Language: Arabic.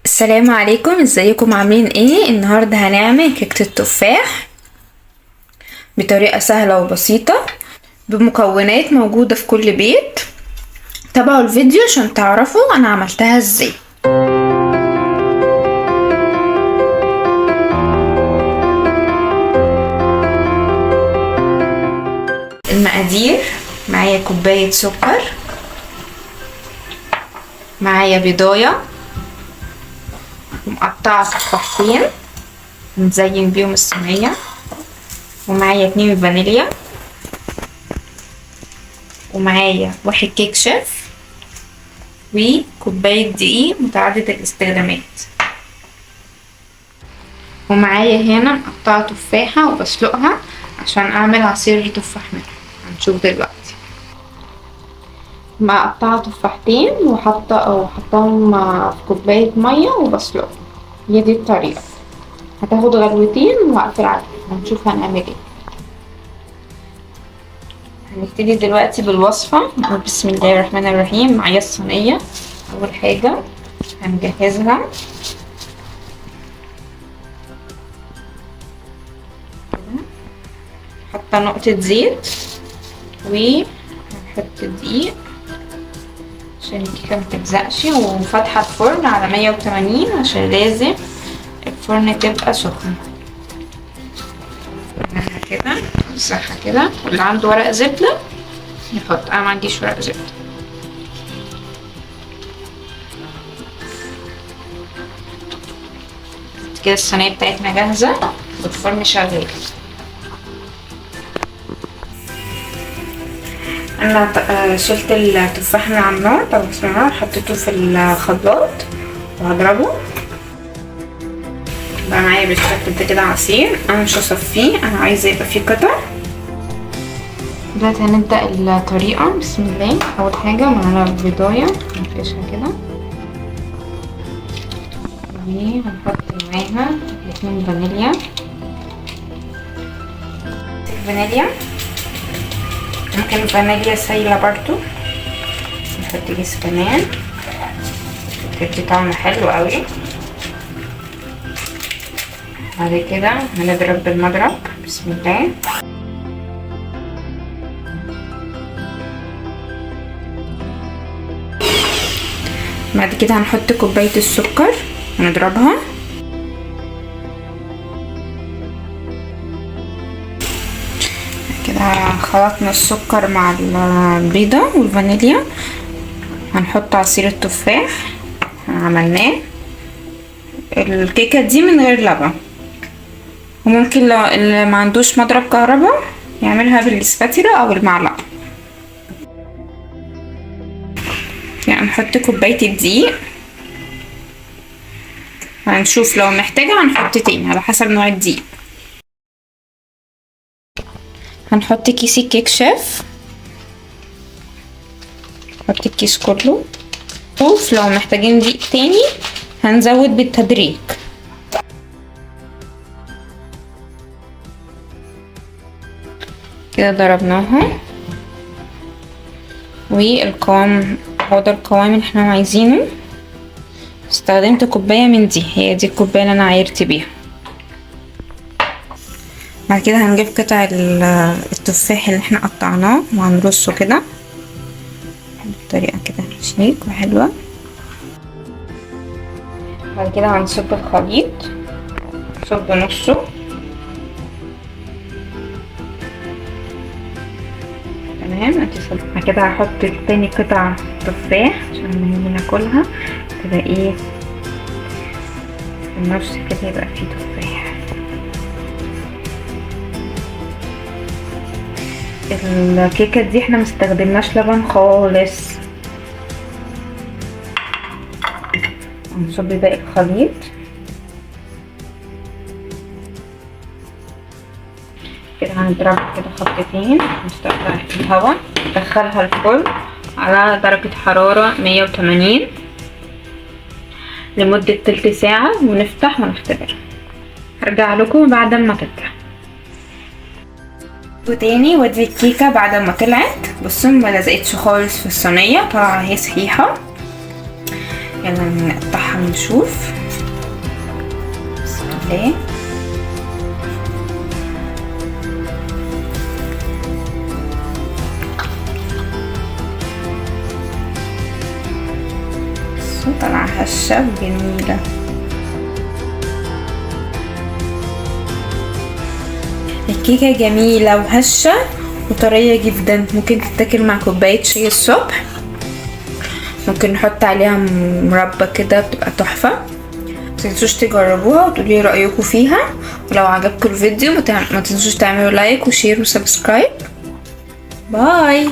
السلام عليكم، ازيكم؟ عاملين ايه؟ النهارده هنعمل كيكة التفاح بطريقة سهلة وبسيطة بمكونات موجودة في كل بيت. تابعوا الفيديو عشان تعرفوا انا عملتها ازاي. المقادير: معايا كوباية سكر، معايا بيضاية مقطعة تفاحتين نزين بيهم الصينية، ومعايا 2 فانيليا، ومعايا 1 كيك شيف، وكوباية دقيق متعدد الاستخدامات، ومعايا هنا مقطعة تفاحة وبسلقها عشان اعمل عصير تفاح منها. هنشوف دلوقتي. مقطعة تفاحتين وحطاهم في كوباية مية وبسلقهم. هي دي الطريقة. هتاخد غلوتين وهقفل عليها. هنشوف هنعمل ايه. هنبتدي دلوقتي بالوصفة. بسم الله الرحمن الرحيم. معايا الصينية. أول حاجة هنجهزها حاطة نقطة زيت وهنحط دقيق عشان الكيكة متلزقش، وفاتحة الفرن على 180 عشان لازم الفرن تبقى سخنة. كده نمسحها كده، واللي عنده ورق زبدة يحط. انا معنديش ورق زبدة. كده الصينية بتاعتنا جاهزة والفرن شغال. انا شلت التفاح من على النار، طلعت من النار، حطيته في الخلاط وهضربه. بقى معايا بالشكل ده كده عصير. انا مش هصفيه، انا عايزه يبقى فيه قطع. دلوقتي هنبدأ الطريقة. بسم الله. اول حاجة معانا البيضاية هنفرشها كده، وهنحط معاها 2 فانيليا. ممكن فانيليا سايلة برضو، نحط كيس كمان تدي طعم حلو قوي. بعد كده هنضرب بالمضرب. بسم الله. بعد كده هنحط كوباية السكر ونضربها. كده خلطنا السكر مع البيضة والفانيليا. هنحط عصير التفاح عملناه. الكيكة دي من غير لبن، وممكن لو اللي ما عندوش مضرب كهرباء يعملها بالسباتيلا او المعلقة. يعني نحط كوباية الدقيق. هنشوف لو محتاجة هنحط تاني على حسب نوع الدقيق. هنحط كيس الكيك شيف، نحط الكيس كله. شوف لو محتاجين دقيق تاني هنزود بالتدريج. كده ضربناها، والقوام هو ده القوام اللي احنا عايزينه. استخدمت كوباية من دي، هي دي الكوباية اللي انا عايرت بيها. بعد كده هنجيب قطع التفاح اللي احنا قطعناه وهنرصه كده بطريقة كده شيك وحلوة. بعد كده هنصب الخليط، نصب نصه. تمام. بعد كده هحط تاني قطع تفاح عشان لما نيجي ناكلها تبقى ايه في النص كده، يبقى فيه تفاح. الكيكة دي احنا مستخدمناش لبن خالص. هنصب باقي الخليط. كده هنضرب كده خطتين، نستقطع الهواء، ندخلها الفرن على درجة حرارة 180 لمدة تلت ساعة، ونفتح ونختبر. هرجع لكم بعد ما تطلع. وتاني ودي الكيكة بعد ما طلعت. بصوا ما لزقتش خالص في الصينية، طالعة اهي صحيحة. يلا نقطعها ونشوف. بسم الله. طلع هشة وجميلة. الكيكة جميلة وهشة وطرية جدا، ممكن تتاكل مع كوباية شاي الصبح. ممكن نحط عليها مربى كده بتبقى تحفة. متنسوش تجربوها وتقولي رأيكم فيها، ولو عجبكم الفيديو ما تنسوش تعملوا لايك وشير وسبسكرايب. باي.